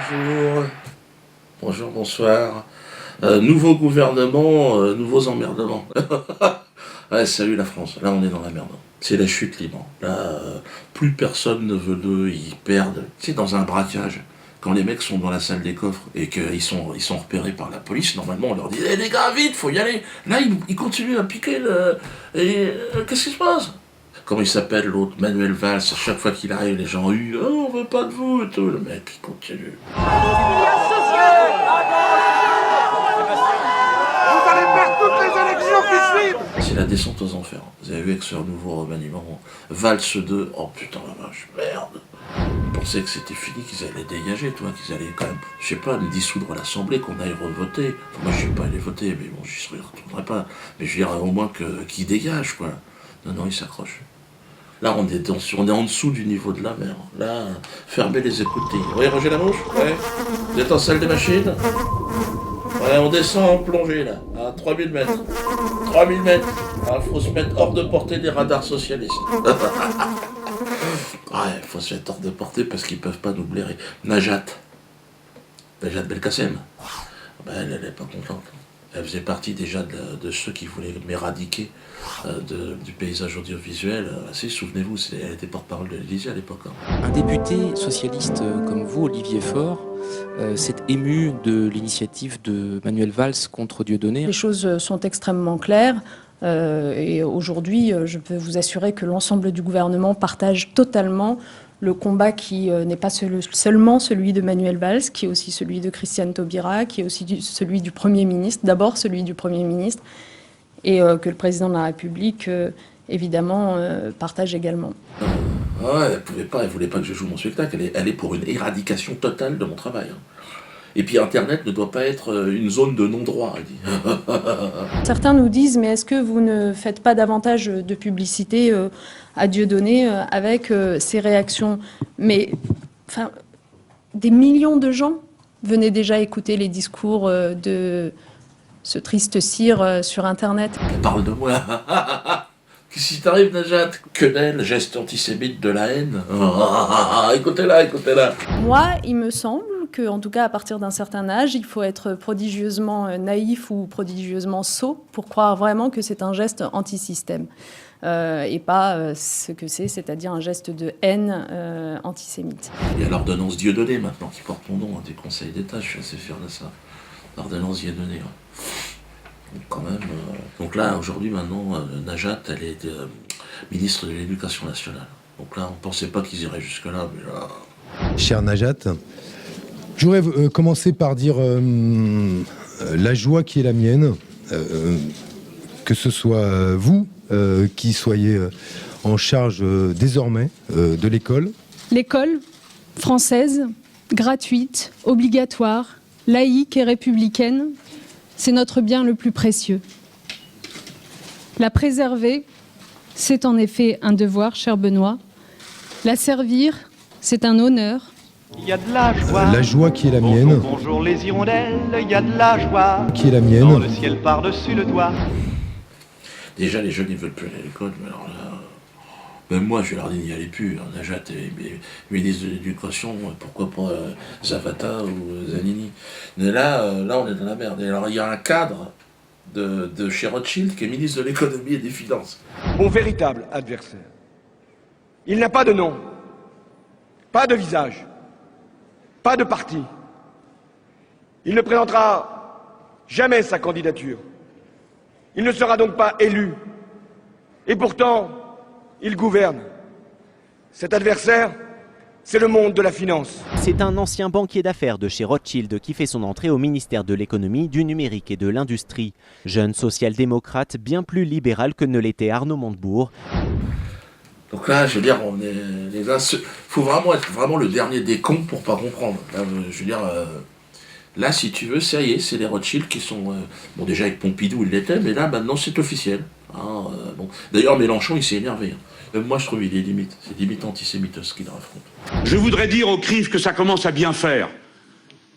Bonjour. Bonjour, bonsoir. Nouveau gouvernement, nouveaux emmerdements. Ouais, salut la France. Là, on est dans la merde. C'est la chute libre. Là, plus personne ne veut d'eux. Ils perdent. C'est dans un braquage. Quand les mecs sont dans la salle des coffres et qu'ils sont repérés par la police, normalement, on leur dit les gars, vite, faut y aller. Là, ils continuent à piquer le. Et qu'est-ce qui se passe? Comment il s'appelle l'autre? Manuel Valls. À chaque fois qu'il arrive, les gens huent. Oh, on veut pas de vous et tout. Le mec, il continue. C'est la descente aux enfers. Vous avez vu avec ce nouveau remaniement, Valls 2, oh putain la vache, merde. Ils pensaient que c'était fini, qu'ils allaient dégager, toi, qu'ils allaient quand même, je sais pas, dissoudre l'Assemblée, qu'on aille revoter. Enfin, moi je suis pas allé voter, mais bon, j'y retournerai pas. Mais je veux dire, au moins qu'ils dégagent, quoi. Non, ils s'accrochent. Là, on est en dessous du niveau de la mer. Là, fermez les écoutilles. Oui, Roger Lamouche? Ouais. Vous êtes en salle des machines? Ouais, on descend en plongée, là, à 3000 mètres. 3000 mètres. Ah, faut se mettre hors de portée des radars socialistes. Ouais, faut se mettre hors de portée parce qu'ils peuvent pas nous blairer. Najat Belkacem, ben, elle est pas contente. Elle faisait partie déjà de ceux qui voulaient m'éradiquer du paysage audiovisuel. Si, souvenez-vous, elle était porte-parole de l'Élysée à l'époque. Un député socialiste comme vous, Olivier Faure, s'est ému de l'initiative de Manuel Valls contre Dieudonné. Les choses sont extrêmement claires. Et aujourd'hui, je peux vous assurer que l'ensemble du gouvernement partage totalement le combat qui n'est pas seulement celui de Manuel Valls, qui est aussi celui de Christiane Taubira, qui est aussi celui du Premier ministre, d'abord celui du Premier ministre, et que le Président de la République, évidemment, partage également. Ouais, elle voulait pas que je joue mon spectacle, elle est pour une éradication totale de mon travail. Et puis Internet ne doit pas être une zone de non-droit, elle dit. Certains nous disent, mais est-ce que vous ne faites pas davantage de publicité à Dieudonné avec ces réactions? Mais enfin, des millions de gens venaient déjà écouter les discours de ce triste cire sur Internet. Elle parle de moi. Qu'est-ce qui t'arrive, Najat? Que d'elle, geste antisémite de la haine. Écoutez-la. Moi, il me semble que, en tout cas, à partir d'un certain âge, il faut être prodigieusement naïf ou prodigieusement sot pour croire vraiment que c'est un geste anti-système. Et pas ce que c'est-à-dire un geste de haine antisémite. Il y a l'ordonnance Dieudonné maintenant qui porte mon nom des conseils d'État, je suis assez fier de ça. L'ordonnance Dieudonné. Ouais. Donc quand même. Donc là, aujourd'hui, maintenant, Najat, elle est ministre de l'Éducation nationale. Donc là, on ne pensait pas qu'ils iraient jusque-là, mais là. Cher Najat, je voudrais commencer par dire la joie qui est la mienne, que ce soit vous qui soyez en charge désormais de l'école. L'école française, gratuite, obligatoire, laïque et républicaine, c'est notre bien le plus précieux. La préserver, c'est en effet un devoir, cher Benoît. La servir, c'est un honneur. Il y a de la joie. La joie qui est la mienne. Bonjour les hirondelles, il y a de la joie. Qui est la mienne. Dans le ciel par-dessus le toit. Déjà, les jeunes, ils veulent plus aller à l'école, mais alors là. Même moi, je leur dis n'y allez plus. Najat est ministre de l'Éducation, pourquoi pas Zavata ou Zanini. Mais là, on est dans la merde. Et alors, il y a un cadre de chez Rothschild qui est ministre de l'Économie et des Finances. Mon véritable adversaire. Il n'a pas de nom, pas de visage, pas de parti. Il ne présentera jamais sa candidature. Il ne sera donc pas élu. Et pourtant, il gouverne. Cet adversaire, c'est le monde de la finance. C'est un ancien banquier d'affaires de chez Rothschild qui fait son entrée au ministère de l'économie, du numérique et de l'industrie. Jeune social-démocrate bien plus libéral que ne l'était Arnaud Montebourg. Donc là, je veux dire, faut vraiment être vraiment le dernier des cons pour pas comprendre. Là, je veux dire, là, si tu veux, ça y est, c'est les Rothschild qui sont... bon, déjà avec Pompidou, il l'était, mais là, maintenant, c'est officiel. Hein, bon. D'ailleurs, Mélenchon, il s'est énervé. Hein. Même moi, je trouve qu'il est limite. C'est limite antisémite ce qu'il raconte. Je voudrais dire au CRIF que ça commence à bien faire.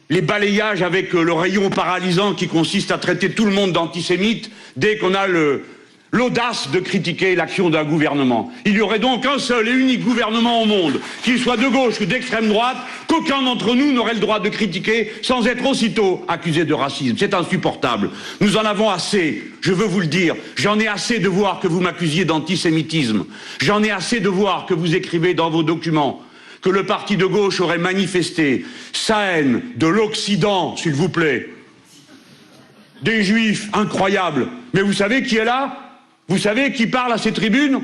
Les balayages avec le rayon paralysant qui consiste à traiter tout le monde d'antisémite dès qu'on a le l'audace de critiquer l'action d'un gouvernement. Il y aurait donc un seul et unique gouvernement au monde, qu'il soit de gauche ou d'extrême droite, qu'aucun d'entre nous n'aurait le droit de critiquer sans être aussitôt accusé de racisme. C'est insupportable. Nous en avons assez, je veux vous le dire. J'en ai assez de voir que vous m'accusiez d'antisémitisme. J'en ai assez de voir que vous écrivez dans vos documents que le parti de gauche aurait manifesté sa haine de l'Occident, s'il vous plaît. Des juifs incroyables. Mais vous savez qui est là ? Vous savez qui parle à ces tribunes?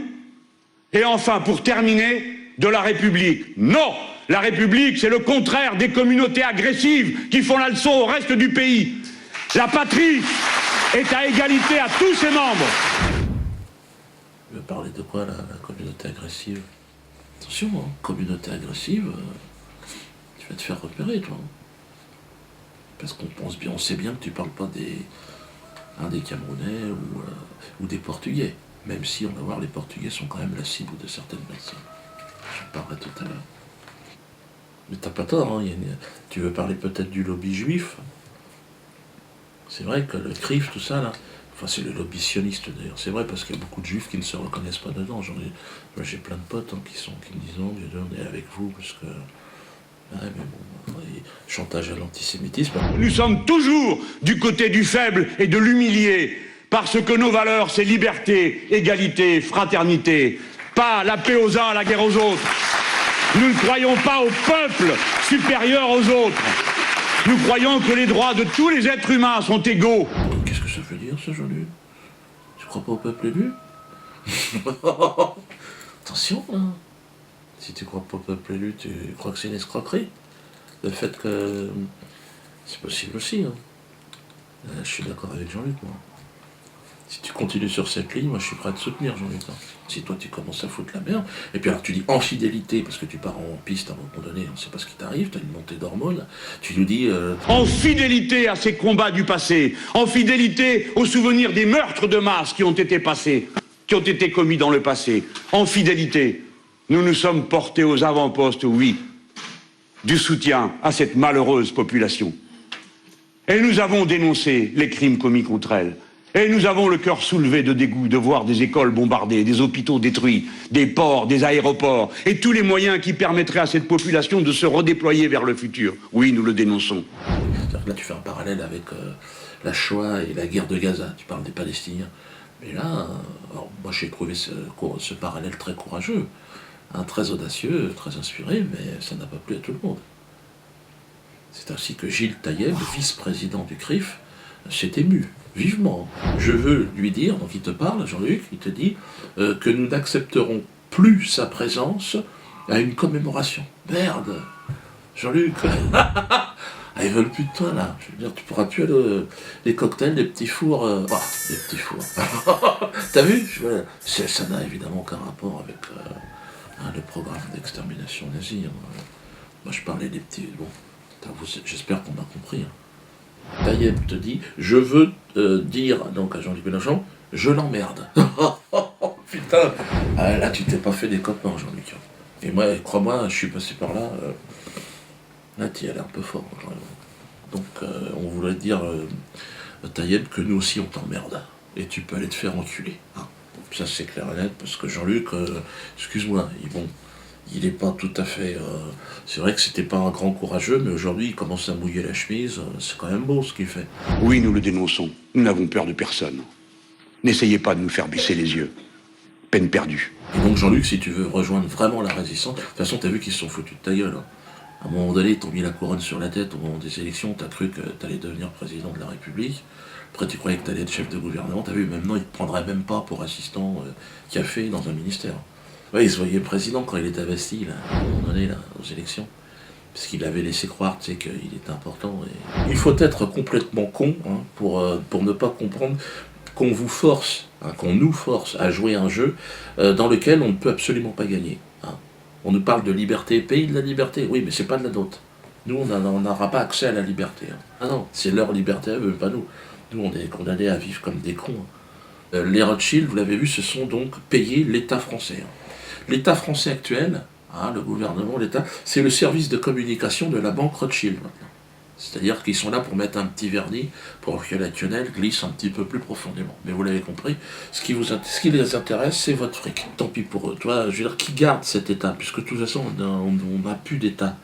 Et enfin, pour terminer, de la République. Non! La République, c'est le contraire des communautés agressives qui font la leçon au reste du pays. La patrie est à égalité à tous ses membres. Tu veux parler de quoi, la communauté agressive? Attention, hein, communauté agressive, tu vas te faire repérer, toi. Parce qu'on pense bien, on sait bien que tu parles pas des Camerounais ou des Portugais. Même si, on va voir, les Portugais sont quand même la cible de certaines personnes. J'en parlerai tout à l'heure. Mais t'as pas tort, hein, tu veux parler peut-être du lobby juif. C'est vrai que le CRIF, tout ça, là, enfin c'est le lobby sioniste d'ailleurs, c'est vrai parce qu'il y a beaucoup de juifs qui ne se reconnaissent pas dedans. J'ai plein de potes hein, qui me disent non, on est avec vous parce que... Ouais, mais bon, chantage à l'antisémitisme. Nous sommes toujours du côté du faible et de l'humilié, parce que nos valeurs, c'est liberté, égalité, fraternité, pas la paix aux uns, la guerre aux autres. Nous ne croyons pas au peuple supérieur aux autres. Nous croyons que les droits de tous les êtres humains sont égaux. Qu'est-ce que ça veut dire, ce Jean-Luc? Tu crois pas au peuple élu? Attention, hein. Si tu crois pas au peuple élu, tu crois que c'est une escroquerie? Le fait que... C'est possible aussi, hein. Je suis d'accord avec Jean-Luc, moi. Si tu continues sur cette ligne, moi je suis prêt à te soutenir, Jean-Luc. Hein. Si toi tu commences à foutre la merde, et puis alors tu dis en fidélité, parce que tu pars en piste à un moment donné, on sait pas ce qui t'arrive, t'as une montée d'hormones, tu nous dis... En fidélité à ces combats du passé, en fidélité aux souvenirs des meurtres de masse qui ont été passés, qui ont été commis dans le passé, en fidélité, nous nous sommes portés aux avant-postes, oui, du soutien à cette malheureuse population. Et nous avons dénoncé les crimes commis contre elle. Et nous avons le cœur soulevé de dégoût de voir des écoles bombardées, des hôpitaux détruits, des ports, des aéroports, et tous les moyens qui permettraient à cette population de se redéployer vers le futur. Oui, nous le dénonçons. Là, tu fais un parallèle avec la Shoah et la guerre de Gaza. Tu parles des Palestiniens. Mais là, alors, moi j'ai trouvé ce parallèle très courageux, hein, très audacieux, très inspiré, mais ça n'a pas plu à tout le monde. C'est ainsi que Gilles Taïeb, vice-président du CRIF, s'est ému, vivement. Je veux lui dire, donc il te parle, Jean-Luc, il te dit que nous n'accepterons plus sa présence à une commémoration. Merde, Jean-Luc, ils veulent plus de toi là. Je veux dire, tu pourras plus aller les cocktails, les petits fours. Les petits fours. T'as vu? Ça n'a évidemment aucun rapport avec le programme d'extermination nazie. Hein. Moi je parlais des petits. Bon, j'espère qu'on a compris. Hein. Taïeb te dit, je veux dire donc à Jean-Luc Mélenchon, je l'emmerde. Putain, là tu t'es pas fait des copains, Jean-Luc. Et moi, crois-moi, je suis passé par là. Là tu y allais un peu fort. Donc on voulait dire, Taïeb, que nous aussi on t'emmerde. Et tu peux aller te faire enculer. Hein. Ça c'est clair et net, parce que Jean-Luc, excuse-moi, il n'est pas tout à fait... c'est vrai que c'était pas un grand courageux, mais aujourd'hui, il commence à mouiller la chemise. C'est quand même beau, ce qu'il fait. Oui, nous le dénonçons. Nous n'avons peur de personne. N'essayez pas de nous faire baisser les yeux. Peine perdue. Et donc, Jean-Luc, si tu veux rejoindre vraiment la résistance... De toute façon, t'as vu qu'ils se sont foutus de ta gueule. Hein. À un moment donné, ils t'ont mis la couronne sur la tête au moment des élections. T'as cru que t'allais devenir président de la République. Après, tu croyais que t'allais être chef de gouvernement. T'as vu, maintenant, ils te prendraient même pas pour assistant café dans un ministère. Ouais, il se voyait président quand il était investi, là, à un moment donné, là, aux élections. Parce qu'il avait laissé croire, tu sais, qu'il était important. Et... Il faut être complètement con hein, pour ne pas comprendre qu'on vous force, hein, qu'on nous force à jouer un jeu dans lequel on ne peut absolument pas gagner. Hein. On nous parle de liberté, pays de la liberté. Oui, mais c'est pas de la nôtre. Nous, on n'aura pas accès à la liberté. Hein. Ah non, c'est leur liberté à eux, pas nous. Nous, on est condamnés à vivre comme des cons. Hein. Les Rothschild, vous l'avez vu, se sont donc payés l'État français. Hein. L'État français actuel, hein, le gouvernement, l'État, c'est le service de communication de la banque Rothschild maintenant. C'est-à-dire qu'ils sont là pour mettre un petit vernis pour que la quenelle glisse un petit peu plus profondément. Mais vous l'avez compris, ce qui les intéresse, c'est votre fric. Tant pis pour eux. Toi, je veux dire, qui garde cet État? Puisque de toute façon, on n'a plus d'État.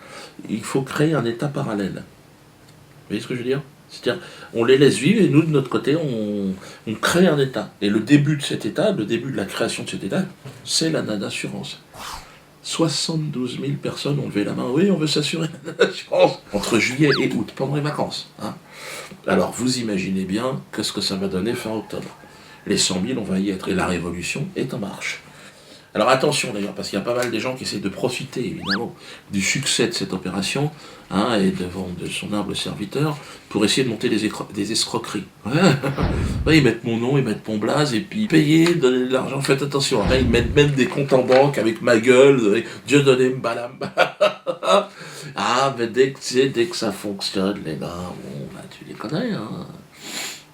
Il faut créer un État parallèle. Vous voyez ce que je veux dire? C'est-à-dire, on les laisse vivre et nous, de notre côté, on crée un État. Et le début de cet État, le début de la création de cet État, c'est la nana-assurance. 72 000 personnes ont levé la main. Oui, on veut s'assurer la nana-assurance. Entre juillet et août, pendant les vacances. Hein. Alors, vous imaginez bien qu'est-ce que ça va donner fin octobre. Les 100 000, on va y être. Et la révolution est en marche. Alors attention d'ailleurs, parce qu'il y a pas mal de gens qui essaient de profiter évidemment du succès de cette opération, hein, et de son humble serviteur, pour essayer de monter des escroqueries. Ouais, ils mettent mon nom, ils mettent mon blaze, et puis payer, donner de l'argent, faites attention. Après, ils mettent même des comptes en banque avec ma gueule, Dieu donné mbalam. Ah, mais dès que ça fonctionne, les gars, bon, bah, tu les connais, hein.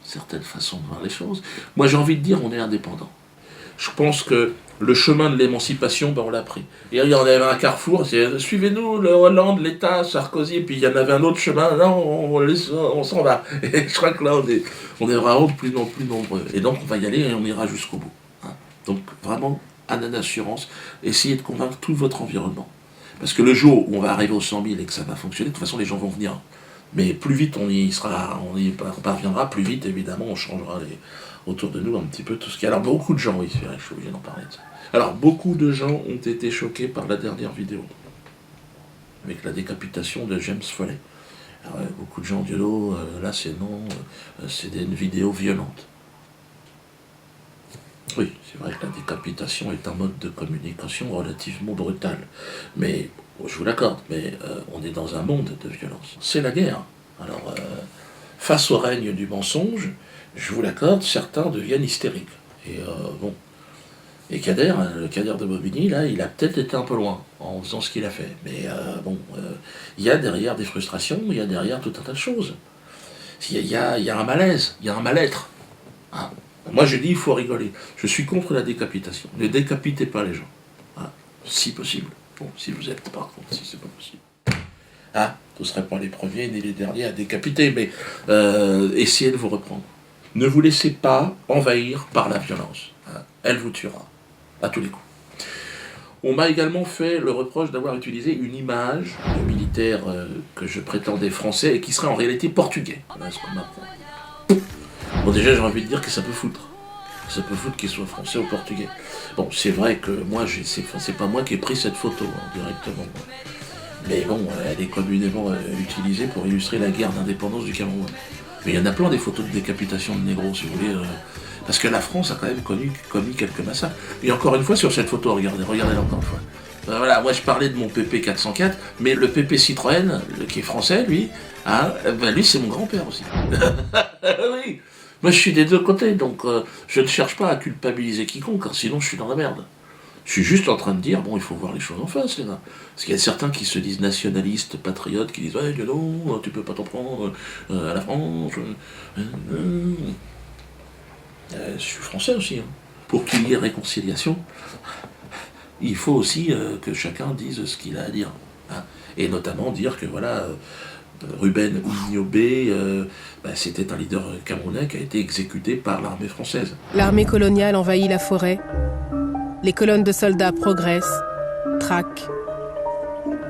Certaines façons de voir les choses. Moi j'ai envie de dire, on est indépendant. Je pense que le chemin de l'émancipation, ben on l'a pris. Et il y en avait un carrefour, c'est suivez-nous, le Hollande, l'État, Sarkozy, et puis il y en avait un autre chemin, là on s'en va. Et je crois que là on est vraiment de plus en plus nombreux. Et donc on va y aller et on ira jusqu'au bout. Hein. Donc vraiment, Anana Assurance, essayez de convaincre tout votre environnement. Parce que le jour où on va arriver aux 100 000 et que ça va fonctionner, de toute façon les gens vont venir. Mais plus vite on y parviendra, plus vite évidemment on changera autour de nous un petit peu tout ce qu'il y a. Alors beaucoup de gens, oui, c'est vrai, je suis obligé d'en parler de ça. Alors beaucoup de gens ont été choqués par la dernière vidéo, avec la décapitation de James Foley. Alors, beaucoup de gens disent oh, là c'est non, c'est une vidéo violente. Oui, c'est vrai que la décapitation est un mode de communication relativement brutal. Mais, je vous l'accorde, mais on est dans un monde de violence. C'est la guerre. Alors, face au règne du mensonge, je vous l'accorde, certains deviennent hystériques. Et bon. Et Kader, le Kader de Bobigny, là, il a peut-être été un peu loin en faisant ce qu'il a fait. Mais bon, il y a derrière des frustrations, il y a derrière tout un tas de choses. Il y a un malaise, il y a un mal-être. Hein. Moi, je dis, il faut rigoler. Je suis contre la décapitation. Ne décapitez pas les gens. Hein. Si possible. Bon, si vous êtes par contre, si c'est pas possible. Ah, vous ne serez pas les premiers ni les derniers à décapiter, mais essayez de vous reprendre. Ne vous laissez pas envahir par la violence. Hein. Elle vous tuera. À tous les coups. On m'a également fait le reproche d'avoir utilisé une image de militaire que je prétendais français et qui serait en réalité portugais. Voilà ce qu'on m'apprend. Bon, déjà, j'ai envie de dire que ça peut foutre. Ça peut foutre qu'il soit français ou portugais. Bon, c'est vrai que moi, c'est pas moi qui ai pris cette photo hein, directement. Mais bon, elle est communément utilisée pour illustrer la guerre d'indépendance du Cameroun. Mais il y en a plein des photos de décapitation de négros, si vous voulez. Parce que la France a quand même commis quelques massacres. Et encore une fois, sur cette photo, regardez-la encore une fois. Voilà, moi je parlais de mon PP 404, mais le PP Citroën, qui est français, lui, hein, ben lui c'est mon grand-père aussi. Oui, moi je suis des deux côtés, donc je ne cherche pas à culpabiliser quiconque, hein, sinon je suis dans la merde. Je suis juste en train de dire, bon, il faut voir les choses en face, les gars. Parce qu'il y a certains qui se disent nationalistes, patriotes, qui disent, ouais, non, tu peux pas t'en prendre à la France. Je suis français aussi. Hein. Pour qu'il y ait réconciliation, il faut aussi que chacun dise ce qu'il a à dire. Hein. Et notamment dire que voilà, Ruben Oumniobé, c'était un leader camerounais qui a été exécuté par l'armée française. L'armée coloniale envahit la forêt. Les colonnes de soldats progressent, traquent.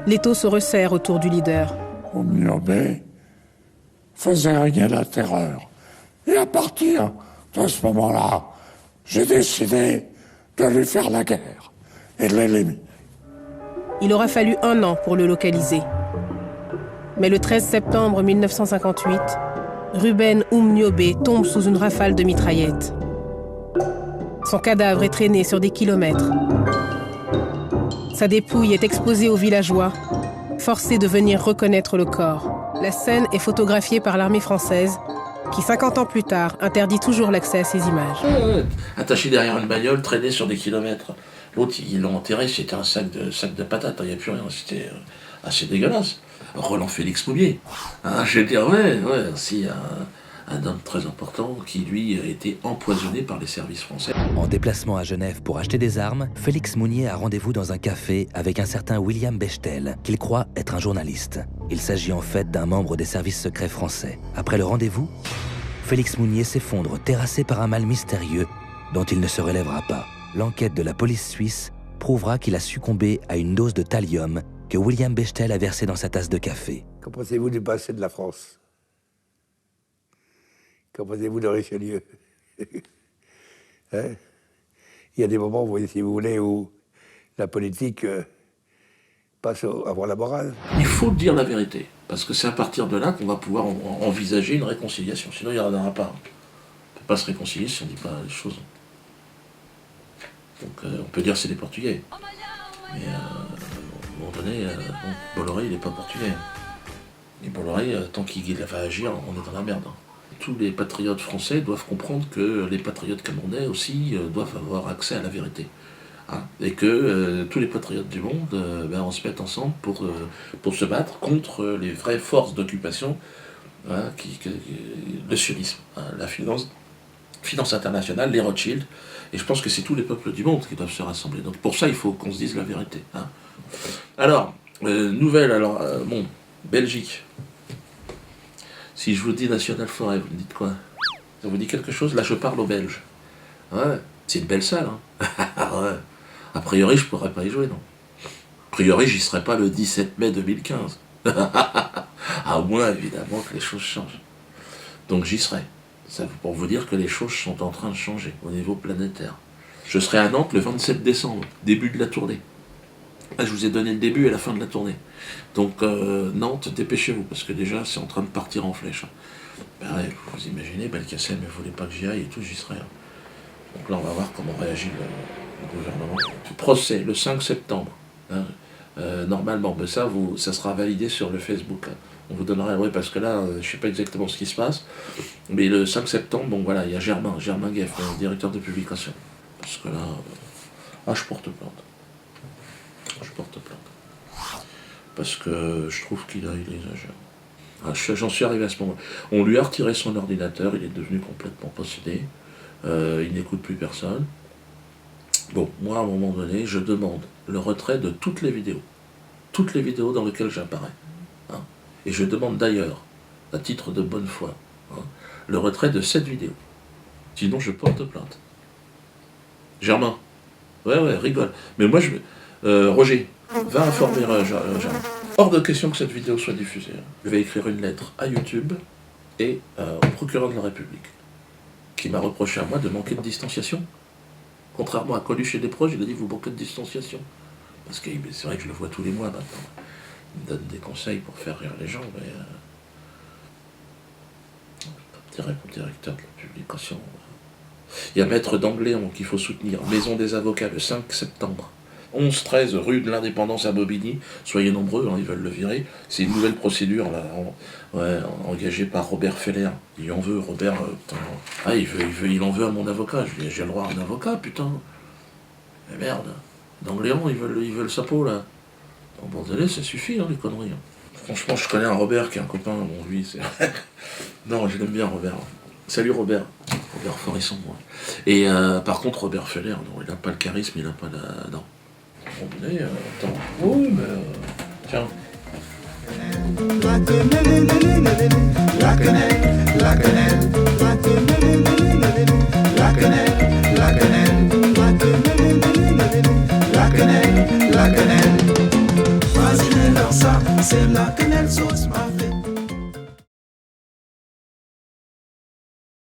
L'étau se resserre autour du leader. Oumniobé faisait régner la terreur. Et à partir de ce moment-là, j'ai décidé de lui faire la guerre et de l'éliminer. Il aura fallu 1 an pour le localiser. Mais le 13 septembre 1958, Ruben Oumniobé tombe sous une rafale de mitraillettes. Son cadavre est traîné sur des kilomètres. Sa dépouille est exposée aux villageois, forcés de venir reconnaître le corps. La scène est photographiée par l'armée française, qui 50 ans plus tard interdit toujours l'accès à ces images. Attaché derrière une bagnole, traîné sur des kilomètres. L'autre, ils l'ont enterré, c'était un sac de patates, il n'y a plus rien, c'était assez dégueulasse. Roland Félix Moubier. Hein, je veux dire, ouais, aussi un homme très important qui, lui, a été empoisonné par les services français. En déplacement à Genève pour acheter des armes, Félix Mounier a rendez-vous dans un café avec un certain William Bechtel, qu'il croit être un journaliste. Il s'agit en fait d'un membre des services secrets français. Après le rendez-vous, Félix Mounier s'effondre, terrassé par un mal mystérieux dont il ne se relèvera pas. L'enquête de la police suisse prouvera qu'il a succombé à une dose de thallium que William Bechtel a versé dans sa tasse de café. Qu'en pensez-vous du passé de la France? Qu'en pensez-vous de Richelieu? Hein? Il y a des moments, vous voyez, si vous voulez, où la politique passe avant la morale. Il faut dire la vérité, parce que c'est à partir de là qu'on va pouvoir envisager une réconciliation. Sinon, il n'y en aura pas. On ne peut pas se réconcilier si on ne dit pas les choses. Donc, on peut dire que c'est des Portugais. Mais à un moment donné, Bolloré, il n'est pas portugais. Et Bolloré, tant qu'il va agir, on est dans la merde. Tous les patriotes français doivent comprendre que les patriotes camerounais aussi doivent avoir accès à la vérité. Hein, et que tous les patriotes du monde, on se mette ensemble pour se battre contre les vraies forces d'occupation, hein, le sionisme, hein, la finance internationale, les Rothschild. Et je pense que c'est tous les peuples du monde qui doivent se rassembler. Donc pour ça, il faut qu'on se dise la vérité. Hein. Alors, nouvelle, Belgique. Si je vous dis National Forêt, vous me dites quoi? Ça vous dit quelque chose? Là, je parle aux Belges. Ouais, c'est une belle salle. Hein. Ouais. A priori, je pourrais pas y jouer, non. A priori, j'y serai pas le 17 mai 2015. À moins, évidemment, que les choses changent. Donc j'y serai. Ça, pour vous dire que les choses sont en train de changer au niveau planétaire. Je serai à Nantes le 27 décembre, début de la tournée. Là, je vous ai donné le début et la fin de la tournée. Donc Nantes, dépêchez-vous, parce que déjà, c'est en train de partir en flèche. Ben ouais, vous imaginez, Belkacem ne voulait pas que j'y aille et tout, j'y serai. Hein. Donc là, on va voir comment réagit le gouvernement. Procès, le 5 septembre. Hein. Normalement, ben ça sera validé sur le Facebook. Hein. On vous donnera, oui, parce que là, je ne sais pas exactement ce qui se passe. Mais le 5 septembre, bon voilà, il y a Germain Gueff, le directeur de publication. Parce que là, je porte plainte. Parce que je trouve qu'il exagère. J'en suis arrivé à ce moment. On lui a retiré son ordinateur, il est devenu complètement possédé. Il n'écoute plus personne. Bon, moi, à un moment donné, je demande le retrait de toutes les vidéos. Toutes les vidéos dans lesquelles j'apparais. Hein. Et je demande d'ailleurs, à titre de bonne foi, hein, le retrait de cette vidéo. Sinon, je porte plainte. Germain. Ouais, rigole. Mais moi, Roger, va informer Germain. Hors de question que cette vidéo soit diffusée. Je vais écrire une lettre à YouTube et au procureur de la République, qui m'a reproché à moi de manquer de distanciation. Contrairement à Coluche et Desproges, il a dit vous manquez de distanciation. Parce que c'est vrai que je le vois tous les mois maintenant. Il me donne des conseils pour faire rire les gens, mais je dirais mon directeur de la publication. Il y a Maître d'Angléon qu'il faut soutenir, Maison des avocats le 5 septembre. 11-13 rue de l'Indépendance à Bobigny. Soyez nombreux, hein, ils veulent le virer. C'est une nouvelle procédure là, engagée par Robert Feller. Il en veut, Robert. Il en veut à mon avocat. Je lui dis, j'ai le droit à un avocat, putain. Mais merde. D'Angléon, ils veulent sa peau là. En Bordelais, ça suffit, hein, les conneries. Franchement, je connais un Robert qui est un copain. Bon, lui, c'est. Non, je l'aime bien, Robert. Salut Robert. Robert Forisson, moi. Et par contre, Robert Feller, non, il n'a pas le charisme, il n'a pas la. Non. Attends. Oui, mais. Tiens. La quenelle, la quenelle, la quenelle, la quenelle, la quenelle, la quenelle, la quenelle. Vas-y, leur ça, c'est la quenelle sauce.